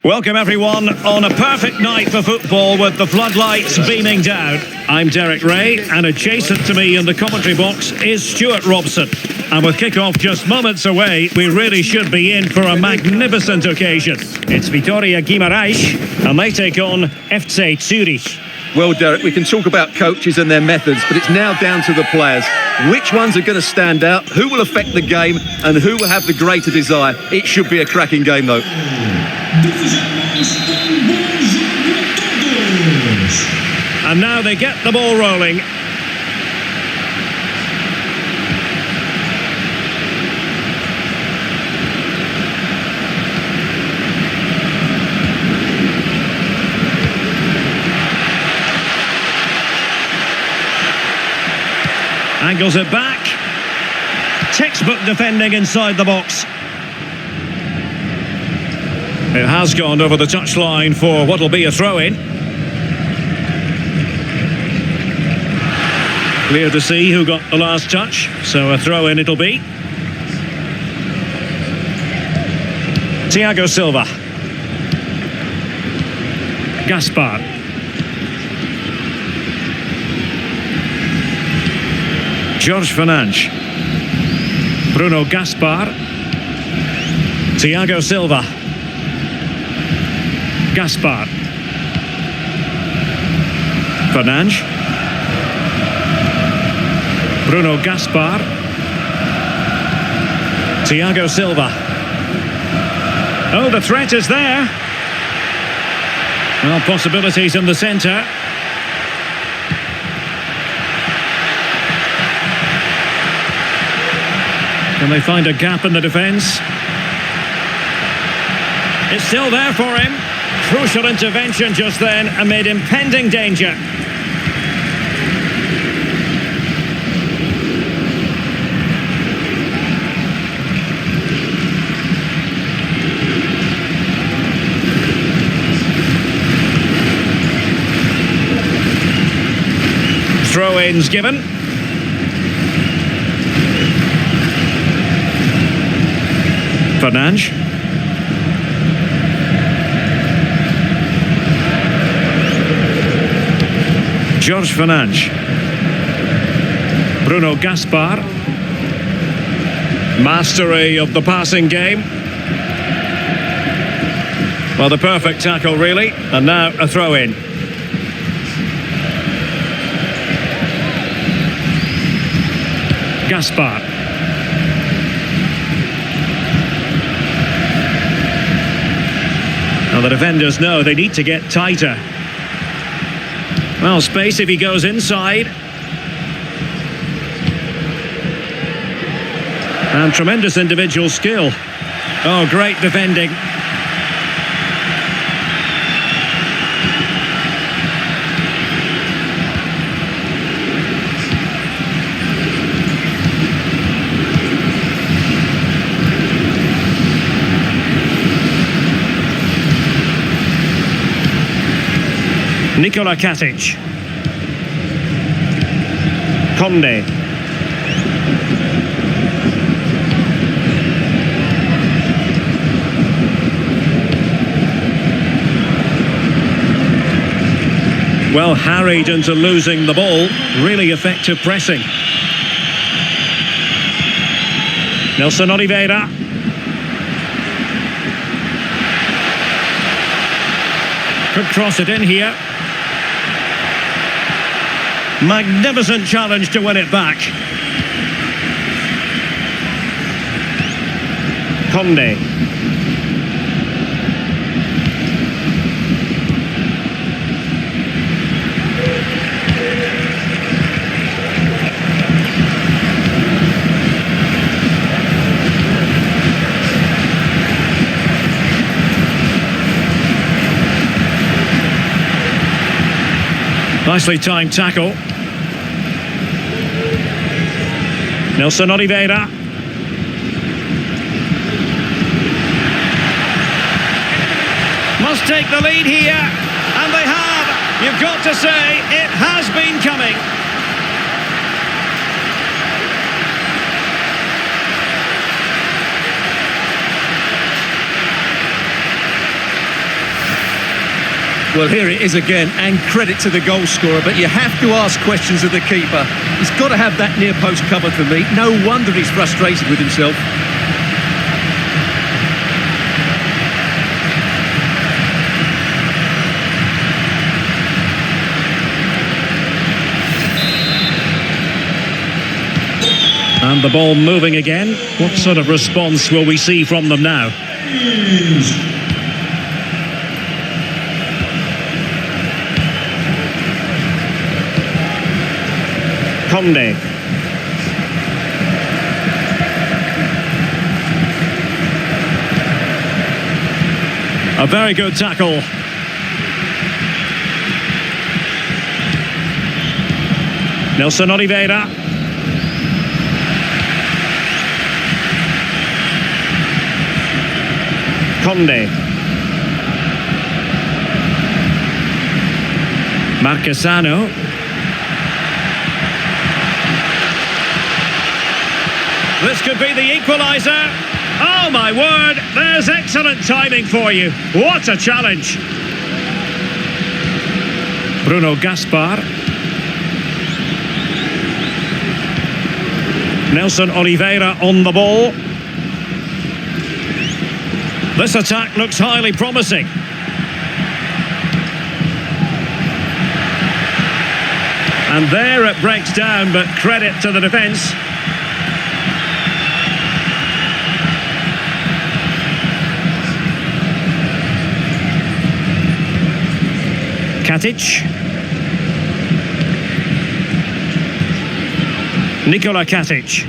Welcome everyone on a perfect night for football with the floodlights beaming down. I'm Derek Ray, and adjacent to me in the commentary box is Stuart Robson. And with kick-off just moments away, we really should be in for a magnificent occasion. It's Vitória S.C, and they take on FC Zürich. Well, Derek, we can talk about coaches and their methods, but it's now down to the players. Which ones are going to stand out, who will affect the game, and who will have the greater desire? It should be a cracking game, though. And now they get the ball rolling. Angles it back. Textbook defending inside the box. It has gone over the touchline for what will be a throw-in. Clear to see who got the last touch, so a throw-in it'll be. Thiago Silva. Gaspar. Jorge Fernandes. Bruno Gaspar. Thiago Silva. Gaspar. Fernandes. Bruno Gaspar. Thiago Silva. Oh, the threat is there. Well, possibilities in the centre. Can they find a gap in the defence? It's still there for him. Crucial intervention just then amid impending danger. Throw-ins given. Fernandes. Jorge Fernandes. Bruno Gaspar. Mastery of the passing game. Well, the perfect tackle, really. And now a throw-in. Gaspar. Now the defenders know they need to get tighter. Well, space if he goes inside. And tremendous individual skill. Oh, great defending. Nikola Katic. Conde. Well, harried into losing the ball. Really effective pressing. Nelson Oliveira. Could cross it in here. Magnificent challenge to win it back. Conde. Nicely timed tackle. Nelson Oliveira. Must take the lead here, and they have. You've got to say, it has been coming. Well, here it is again, and credit to the goal scorer, but you have to ask questions of the keeper. He's got to have that near post covered for me. No wonder he's frustrated with himself. And the ball moving again. What sort of response will we see from them now? Conde. A very good tackle. Nelson Oliveira. Conde. Marquesano. This could be the equaliser. Oh my word, there's excellent timing for you. What a challenge. Bruno Gaspar. Nelson Oliveira on the ball. This attack looks highly promising. And there it breaks down, but credit to the defence. Katic. Nikola Katic.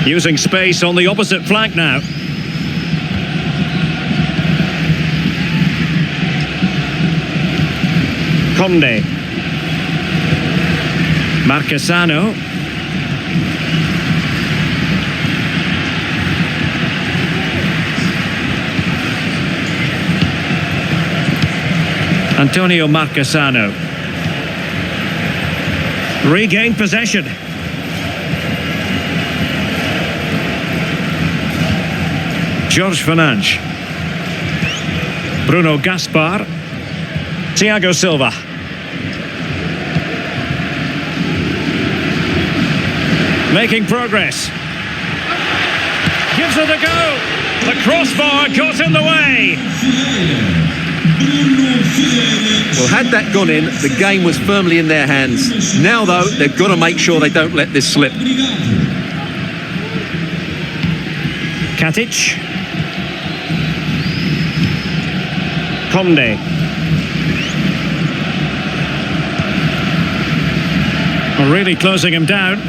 Using space on the opposite flank now. Conde. Marquesano. Antonio Marquesano. Regained possession. George Fernandes. Bruno Gaspar. Thiago Silva. Making progress. Gives it a go. The crossbar got in the way. Well, had that gone in, the game was firmly in their hands. Now, though, they've got to make sure they don't let this slip. Katic. Conde. Really closing him down.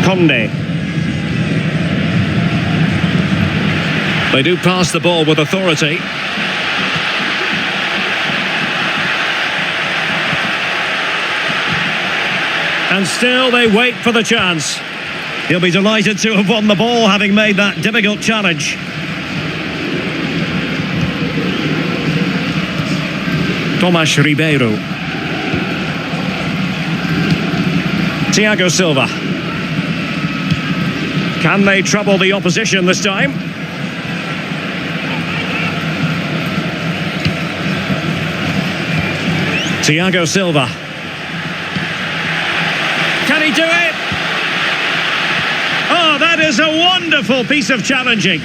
Conde. They do pass the ball with authority. And still they wait for the chance. He'll be delighted to have won the ball, having made that difficult challenge. Tomas Ribeiro. Thiago Silva. Can they trouble the opposition this time? Thiago Silva. Can he do it? Oh, that is a wonderful piece of challenging.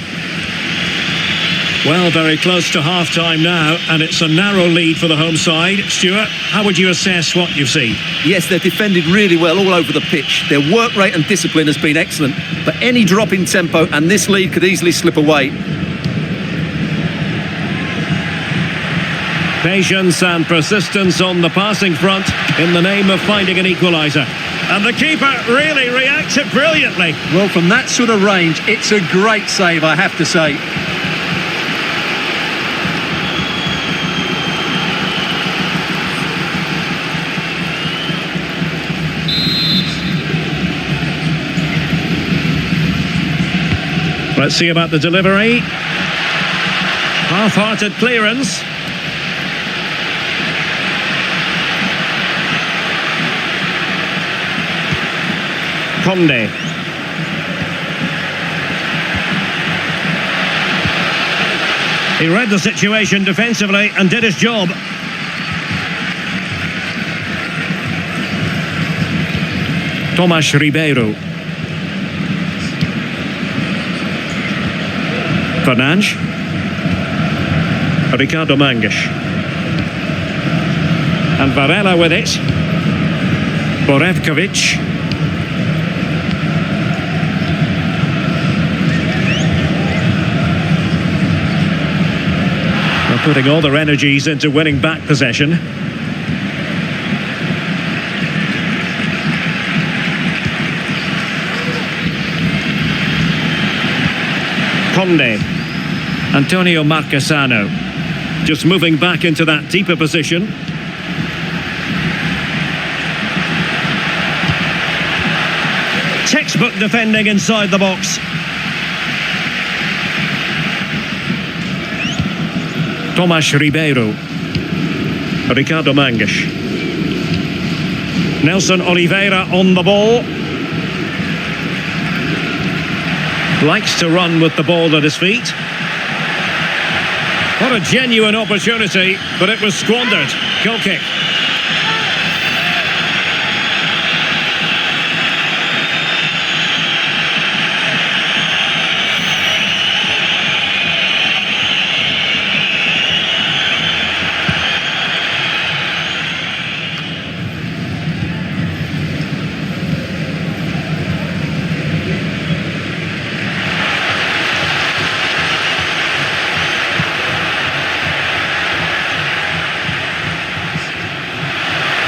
Well, very close to half-time now, and it's a narrow lead for the home side. Stuart, how would you assess what you've seen? Yes, they've defended really well all over the pitch. Their work rate and discipline has been excellent, but any drop in tempo and this lead could easily slip away. Patience and persistence on the passing front in the name of finding an equaliser. And the keeper really reacted brilliantly. Well, from that sort of range, it's a great save, I have to say. Let's see about the delivery. Half-hearted clearance. Conde. He read the situation defensively and did his job. Tomas Ribeiro. Fernandes. Ricardo Mangas. And Varela with it. Borevkovic. They're putting all their energies into winning back possession. Conde. Antonio Marchesano. Just moving back into that deeper position. Textbook defending inside the box. Tomas Ribeiro. Ricardo Mangas. Nelson Oliveira on the ball. Likes to run with the ball at his feet. What a genuine opportunity, but it was squandered. Goal kick.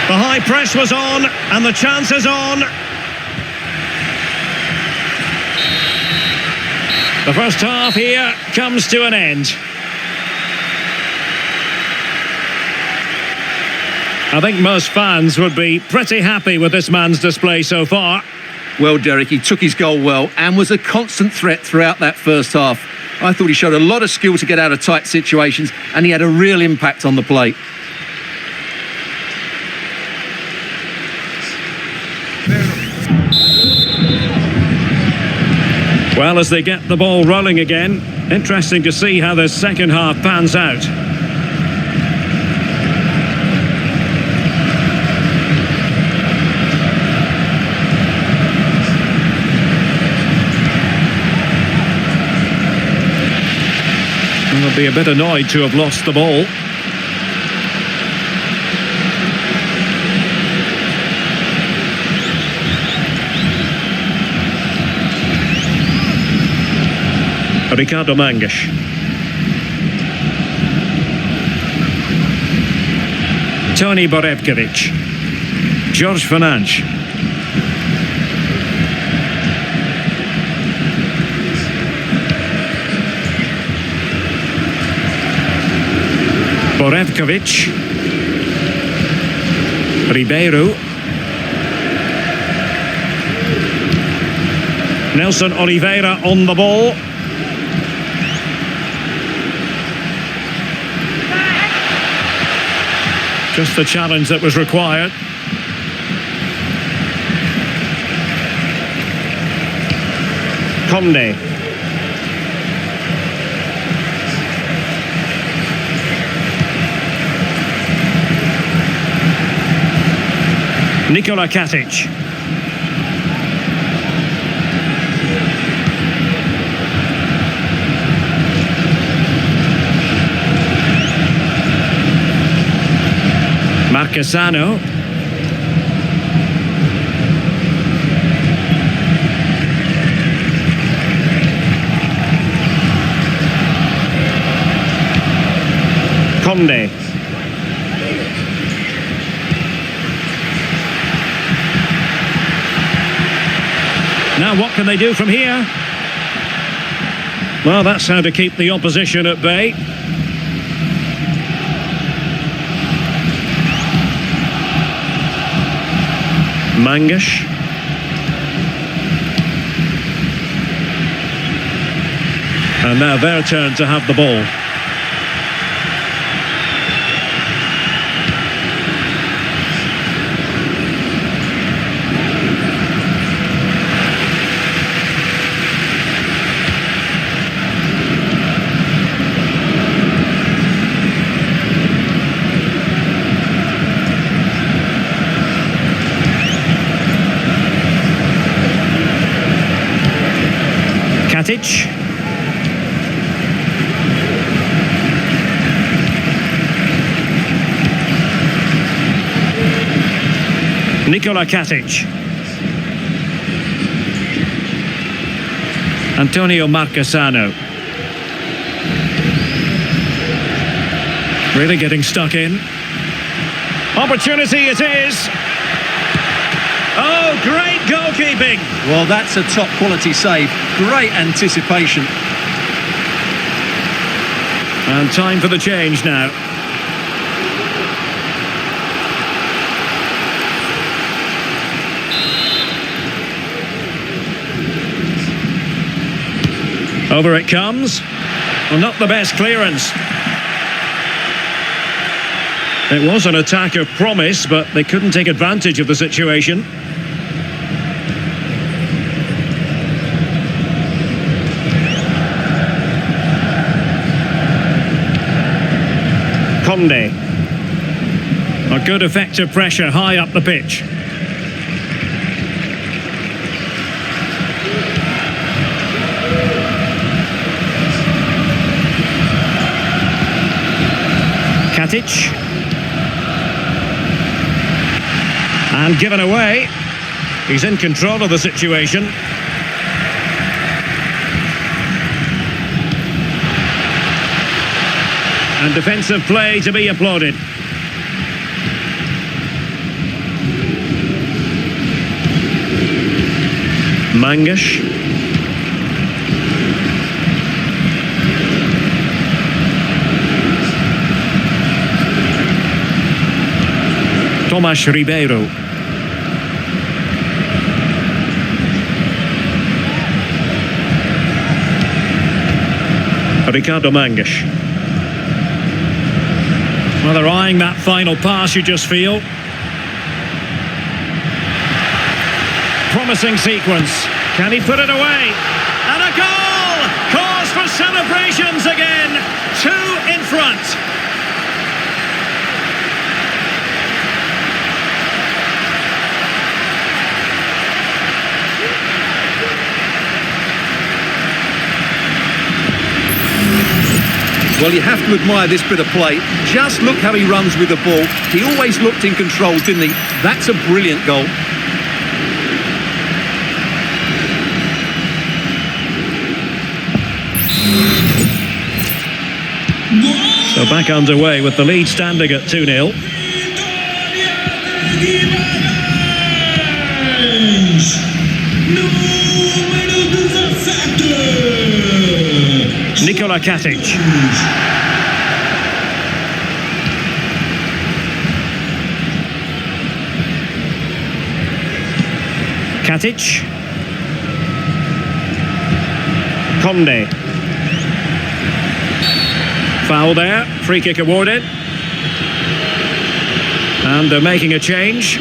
The high press was on, and the chance is on. The first half here comes to an end. I think most fans would be pretty happy with this man's display so far. Well, Derek, he took his goal well and was a constant threat throughout that first half. I thought he showed a lot of skill to get out of tight situations, and he had a real impact on the plate. Well, as they get the ball rolling again, interesting to see how the second half pans out. They'll be a bit annoyed to have lost the ball. Ricardo Mangas. Tony Borevkovic. George Fernandes. Borevkovic. Ribeiro. Nelson Oliveira on the ball. Just the challenge that was required. Conde. Nikola Katic. Marchesano. Conde. Now what can they do from here? Well, that's how to keep the opposition at bay. Mangas. And now their turn to have the ball. Katic. Nikola Katic. Antonio Marchesano. Really getting stuck in. Opportunity it is. Oh, great goalkeeping. Well, that's a top quality save. Great anticipation. And time for the change now. Over it comes. Well, not the best clearance. It was an attack of promise, but they couldn't take advantage of the situation. Conde. A good effective pressure high up the pitch. Katic. And given away. He's in control of the situation. And defensive play to be applauded. Mangas. Tomas Ribeiro. Ricardo Mangas. Well, they're eyeing that final pass, you just feel. Promising sequence. Can he put it away? And a goal! Cause for celebrations again. 2 in front. Well, you have to admire this bit of play. Just look how he runs with the ball. He always looked in control, didn't he? That's a brilliant goal. So back underway with the lead standing at 2-0. Nikola Katic. Katic. Conde. Foul there, free kick awarded. And they're making a change.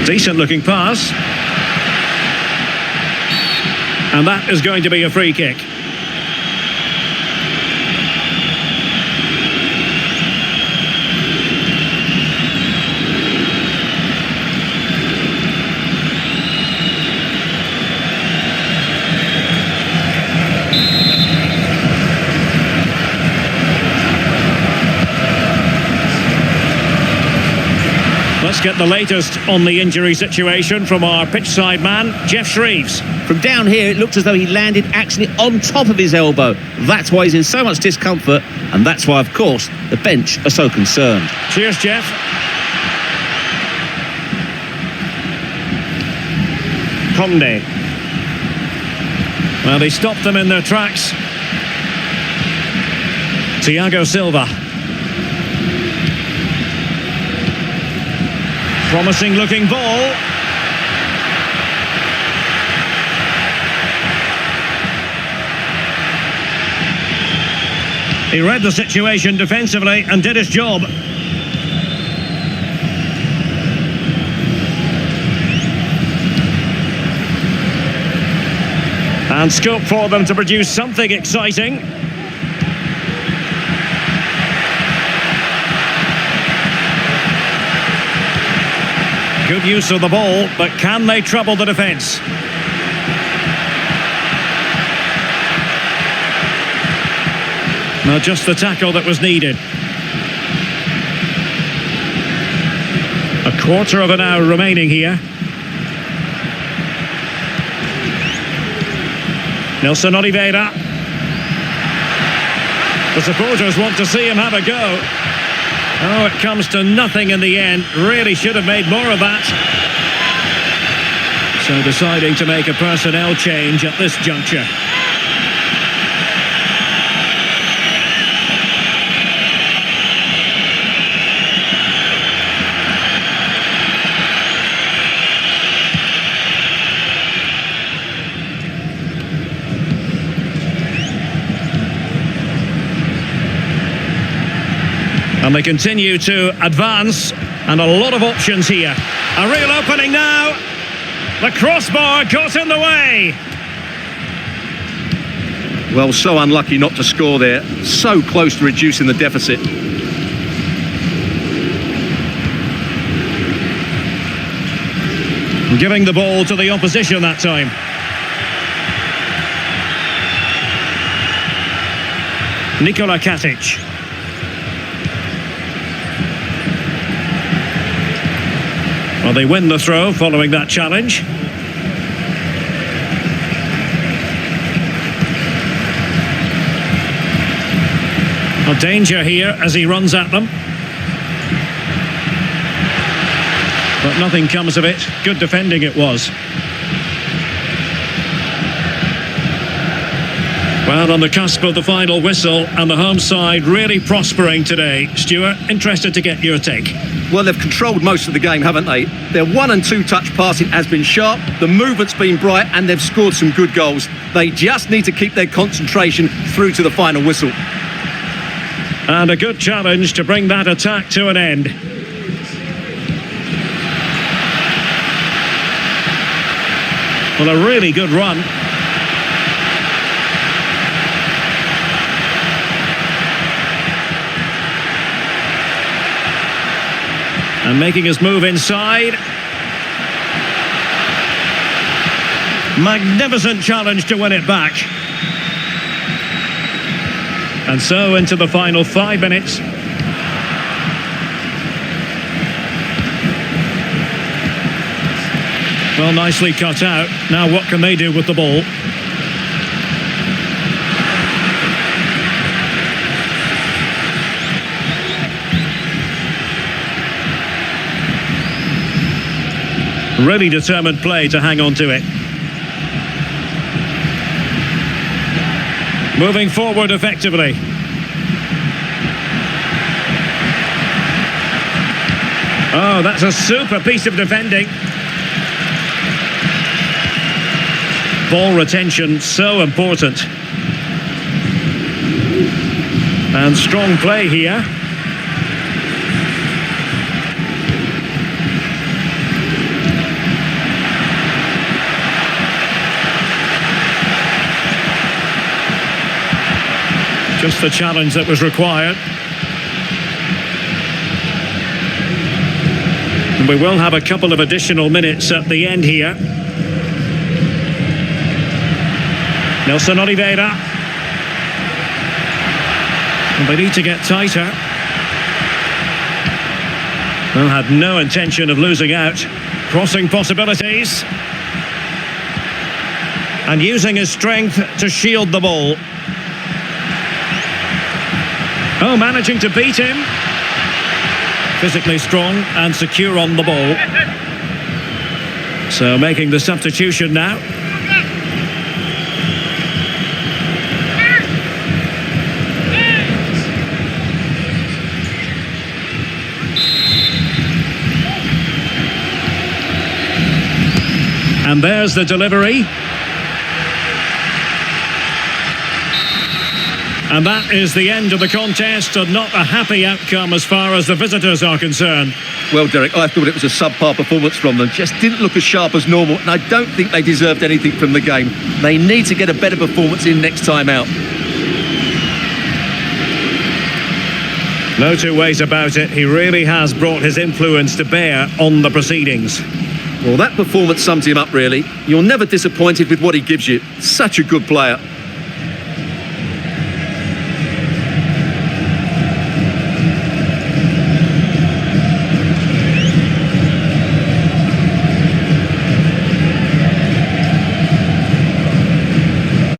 Decent looking pass. And that is going to be a free kick. Let's get the latest on the injury situation from our pitchside man, Jeff Shreves. From down here, it looks as though he landed actually on top of his elbow. That's why he's in so much discomfort, and that's why, of course, the bench are so concerned. Cheers, Jeff. Conde. Well, they stopped them in their tracks. Thiago Silva. Promising looking ball. He read the situation defensively and did his job. And scope for them to produce something exciting. Good use of the ball, but can they trouble the defence? Now just the tackle that was needed. A quarter of an hour remaining here. Nelson Oliveira. The supporters want to see him have a go. Oh, it comes to nothing in the end. Really should have made more of that. So deciding to make a personnel change at this juncture. And they continue to advance, and a lot of options here. A real opening now. The crossbar got in the way. Well, so unlucky not to score there. So close to reducing the deficit. Giving the ball to the opposition that time. Nikola Katic. Well, they win the throw following that challenge. A danger here as he runs at them. But nothing comes of it. Good defending it was. Well, on the cusp of the final whistle, and the home side really prospering today. Stuart, interested to get your take. Well, they've controlled most of the game, haven't they? Their 1- and 2-touch passing has been sharp, the movement's been bright, and they've scored some good goals. They just need to keep their concentration through to the final whistle. And a good challenge to bring that attack to an end. Well, a really good run. And making his move inside. Magnificent challenge to win it back. And so into the final 5 minutes. Well, nicely cut out. Now what can they do with the ball? Really determined play to hang on to it. Moving forward effectively. Oh, that's a super piece of defending. Ball retention, so important. And strong play here. Just the challenge that was required. And we will have a couple of additional minutes at the end here. Nelson Oliveira. And they need to get tighter. Well, had no intention of losing out. Crossing possibilities. And using his strength to shield the ball. Oh, managing to beat him. Physically strong and secure on the ball. So making the substitution now. And there's the delivery. And that is the end of the contest, and not a happy outcome as far as the visitors are concerned. Well, Derek, I thought it was a subpar performance from them. Just didn't look as sharp as normal, and I don't think they deserved anything from the game. They need to get a better performance in next time out. No two ways about it. He really has brought his influence to bear on the proceedings. Well, that performance sums him up, really. You're never disappointed with what he gives you. Such a good player.